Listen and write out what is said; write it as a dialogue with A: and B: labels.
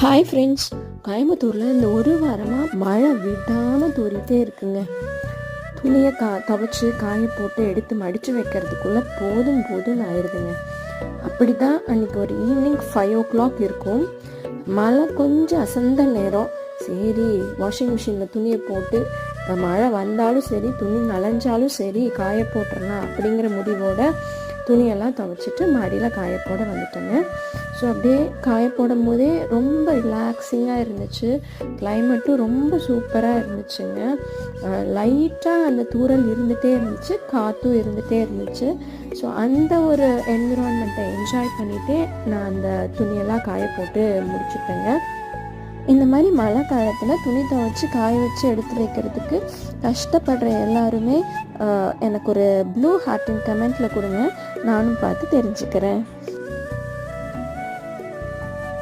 A: Hi friends, கோயம்புத்தூரில் இந்த ஒரு வாரமாக மழை விடாமல் தூரிட்டே இருக்குங்க. துணியை துவைச்சி காய போட்டு எடுத்து மடித்து வைக்கிறதுக்குள்ளே போதும் ஆயிடுதுங்க. அப்படி தான் அன்றைக்கி ஒரு ஈவினிங் 5 o'clock இருக்கும். மழை கொஞ்சம் அசந்த நேரம். சரி, வாஷிங் மிஷினில் துணியை போட்டு மழை வந்தாலும் சரி, துணி நனைஞ்சாலும் சரி, காய போட்டுடலாம் அப்படிங்கிற முடிவோட துணியெல்லாம் துவைச்சிட்டு மாடியில் காய போட வந்துட்டேங்க. ஸோ அப்படியே காய போடும் போதே ரொம்ப ரிலாக்ஸிங்காக இருந்துச்சு. கிளைமேட்டும் ரொம்ப சூப்பராக இருந்துச்சுங்க. லைட்டாக அந்த தூறல் இருந்துகிட்டே இருந்துச்சு, காற்றும் இருந்துகிட்டே இருந்துச்சு. ஸோ அந்த ஒரு என்விரான்மெண்ட்டை என்ஜாய் பண்ணிகிட்டே நான் அந்த துணியெல்லாம் காய போட்டு முடிச்சுட்டேங்க. இந்த மாதிரி மழை காலத்தில் துணி துவைச்சி காய வச்சு எடுத்து வைக்கிறதுக்கு கஷ்டப்படுற எல்லாருமே எனக்கு ஒரு ப்ளூ ஹார்ட்டின் கமெண்ட்டில் கொடுங்க, நானும் பார்த்து தெரிஞ்சுக்கிறேன்.